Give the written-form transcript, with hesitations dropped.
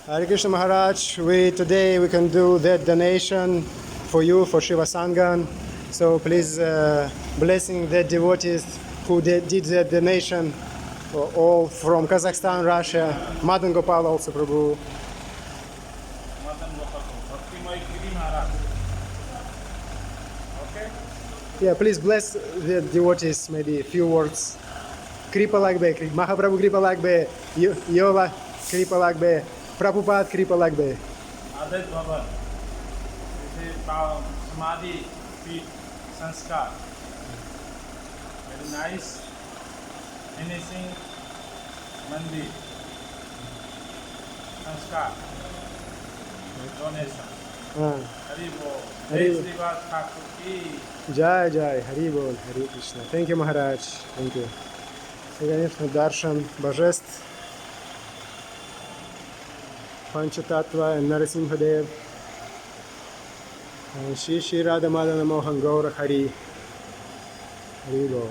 Hare Krishna Maharaj, today we can do that donation for you, for Shривас Анган. So please blessing the devotees who did that donation, all from Kazakhstan, Russia, Madan Gopal also Prabhu. Okay? Yeah, please bless the devotees, maybe a few words. Kripa Lagbe, Mahaprabhu Kripa Lagbe, Yola Kripa Lagbe, Prabhupada Kripa Lagbe. Adat Bhavan. This is Samadhi Feet Sanskar. Very nice finishing Mandir. Sanskar. Donation. Haribo. Haribo. Shривас Thakur ki. Jai Jai, Hari Bol, Hari Krishna. Thank you, Maharaj. Thank you. И, конечно, даршан божеств, Панчататва, Нарасимхадев, Шри Шри Рада Мадана Мохан Гаура Хари. Hari Bol.